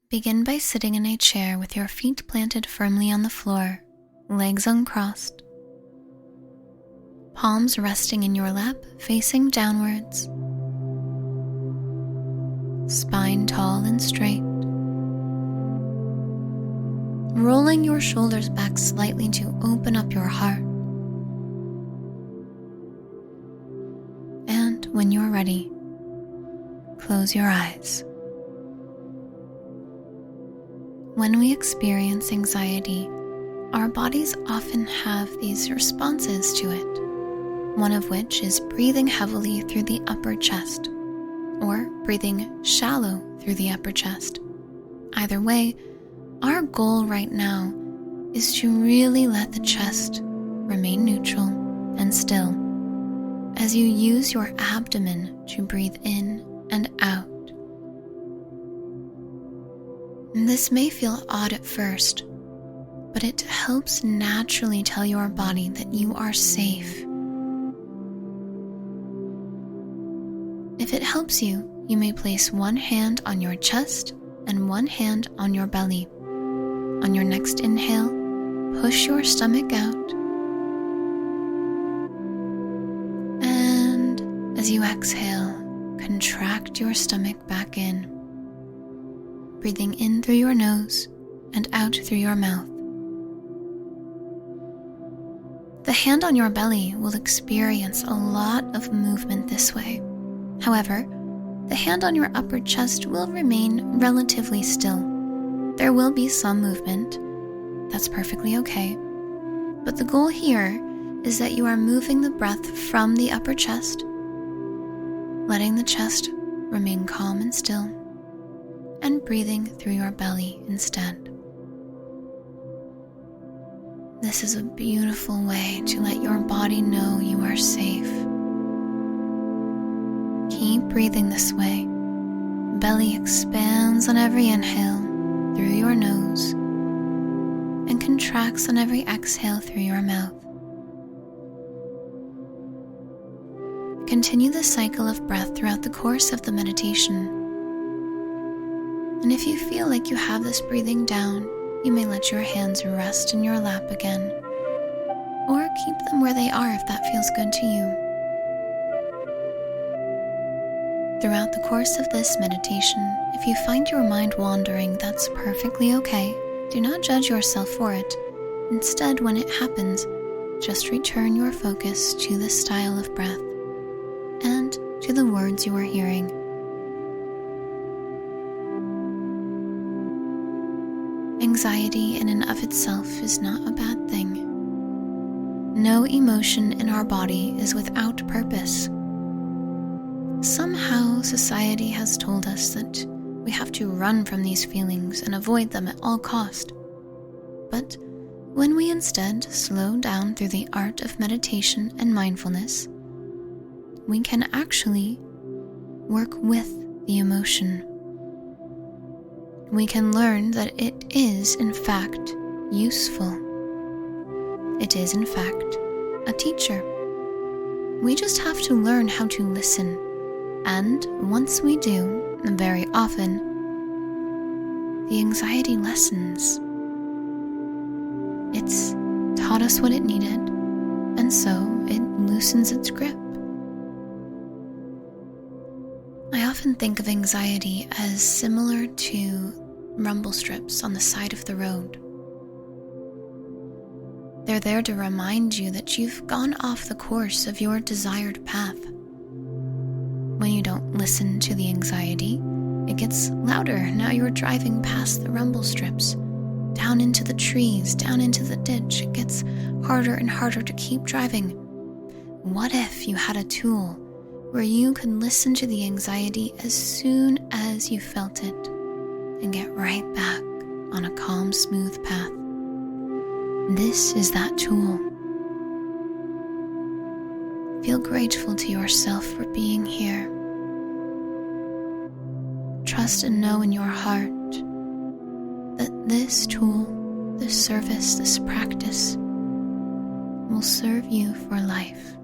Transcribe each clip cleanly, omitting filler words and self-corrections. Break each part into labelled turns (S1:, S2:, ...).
S1: Begin by sitting in a chair with your feet planted firmly on the floor, legs uncrossed, palms resting in your lap facing downwards, spine tall and straight. Rolling your shoulders back slightly to open up your heart. And when you're ready, close your eyes. When we experience anxiety, our bodies often have these responses to it, one of which is breathing heavily through the upper chest, or breathing shallow through the upper chest. Either way, our goal right now is to really let the chest remain neutral and still as you use your abdomen to breathe in and out. And this may feel odd at first, but it helps naturally tell your body that you are safe. If it helps you, you may place one hand on your chest and one hand on your belly. On your next inhale, push your stomach out. And as you exhale, contract your stomach back in, breathing in through your nose and out through your mouth. The hand on your belly will experience a lot of movement this way. However, the hand on your upper chest will remain relatively still. There will be some movement. That's perfectly okay. But the goal here is that you are moving the breath from the upper chest, letting the chest remain calm and still, and breathing through your belly instead. This is a beautiful way to let your body know you are safe. Keep breathing this way. Belly expands on every inhale through your nose and contracts on every exhale through your mouth. Continue the cycle of breath throughout the course of the meditation. And if you feel like you have this breathing down, you may let your hands rest in your lap again, or keep them where they are if that feels good to you. Throughout the course of this meditation, if you find your mind wandering, that's perfectly okay. Do not judge yourself for it. Instead, when it happens, just return your focus to the style of breath and to the words you are hearing. Anxiety in and of itself is not a bad thing. No emotion in our body is without purpose. Somehow society has told us that we have to run from these feelings and avoid them at all cost. But when we instead slow down through the art of meditation and mindfulness, we can actually work with the emotion. We can learn that it is, in fact, useful. It is, in fact, a teacher. We just have to learn how to listen. And once we do, very often, the anxiety lessens. It's taught us what it needed, and so it loosens its grip. I often think of anxiety as similar to rumble strips on the side of the road. They're there to remind you that you've gone off the course of your desired path. When you don't listen to the anxiety, it gets louder. Now you're driving past the rumble strips, down into the trees, down into the ditch. It gets harder and harder to keep driving. What if you had a tool where you could listen to the anxiety as soon as you felt it and get right back on a calm, smooth path? This is that tool. Feel grateful to yourself for being here. Trust and know in your heart that this tool, this service, this practice will serve you for life.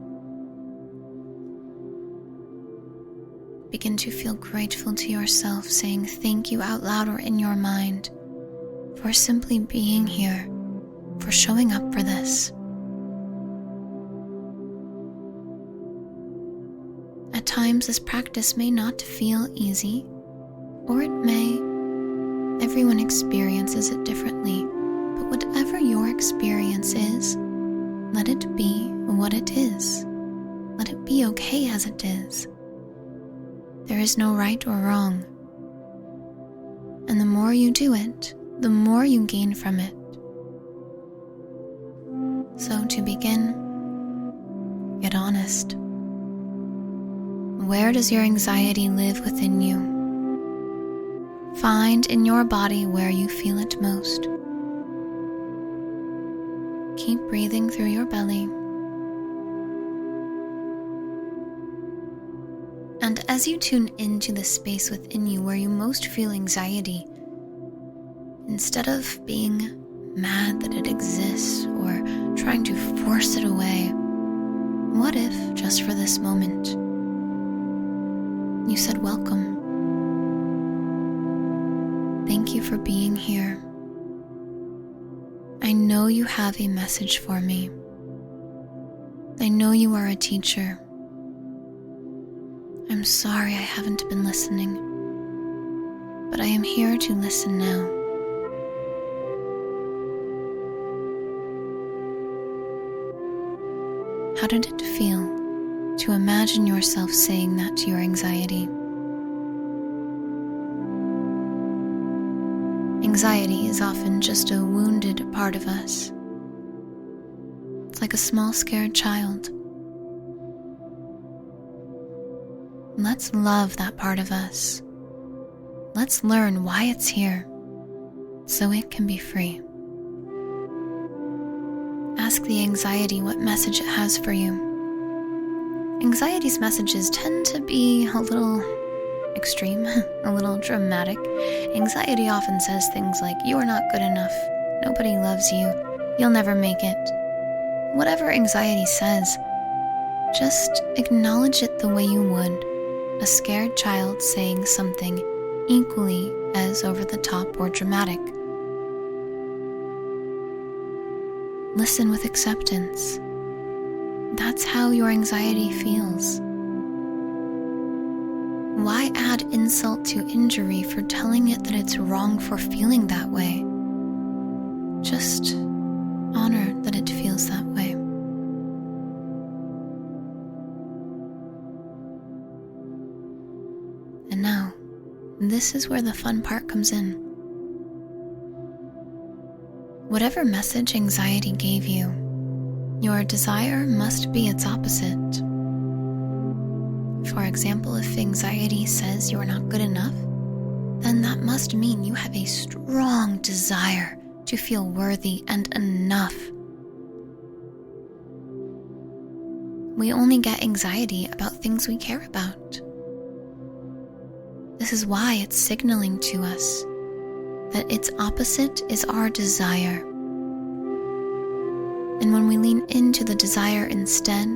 S1: begin to feel grateful to yourself, saying thank you out loud or in your mind for simply being here, for showing up for this. At times, this practice may not feel easy, or it may. Everyone experiences it differently, but whatever your experience is, let it be what it is. Let it be okay as it is. There is no right or wrong. And the more you do it, the more you gain from it. So to begin, get honest. Where does your anxiety live within you? Find in your body where you feel it most. Keep breathing through your belly. And as you tune into the space within you where you most feel anxiety, instead of being mad that it exists or trying to force it away, what if, just for this moment, you said welcome? Thank you for being here. I know you have a message for me. I know you are a teacher. I'm sorry I haven't been listening, but I am here to listen now. How did it feel to imagine yourself saying that to your anxiety? Anxiety is often just a wounded part of us. It's like a small scared child. Let's love that part of us. Let's learn why it's here, so it can be free. Ask the anxiety what message it has for you. Anxiety's messages tend to be a little extreme, a little dramatic. Anxiety often says things like, you are not good enough, nobody loves you, you'll never make it. Whatever anxiety says, just acknowledge it the way you would a scared child saying something equally as over the top or dramatic. Listen with acceptance. That's how your anxiety feels. Why add insult to injury for telling it that it's wrong for feeling that way? Just honor that it feels that way. And now, this is where the fun part comes in. Whatever message anxiety gave you, your desire must be its opposite. For example, if anxiety says you are not good enough, then that must mean you have a strong desire to feel worthy and enough. We only get anxiety about things we care about. This is why it's signaling to us that its opposite is our desire. And when we lean into the desire instead,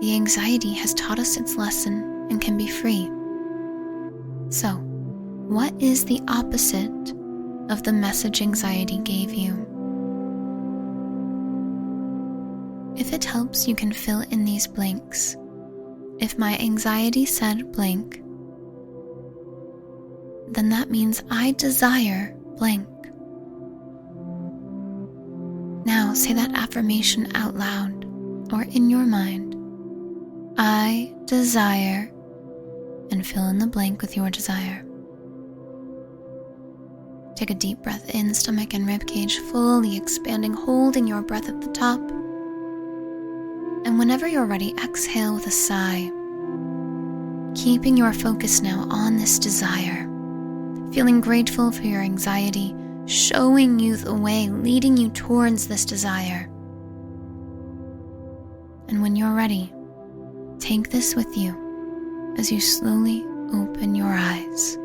S1: the anxiety has taught us its lesson and can be free. So, what is the opposite of the message anxiety gave you? If it helps, you can fill in these blanks. If my anxiety said blank, then that means I desire blank. Now say that affirmation out loud or in your mind. I desire, and fill in the blank with your desire. Take a deep breath in, stomach and ribcage fully expanding, holding your breath at the top. And whenever you're ready, exhale with a sigh. Keeping your focus now on this desire. Feeling grateful for your anxiety, showing you the way, leading you towards this desire. And when you're ready, take this with you as you slowly open your eyes.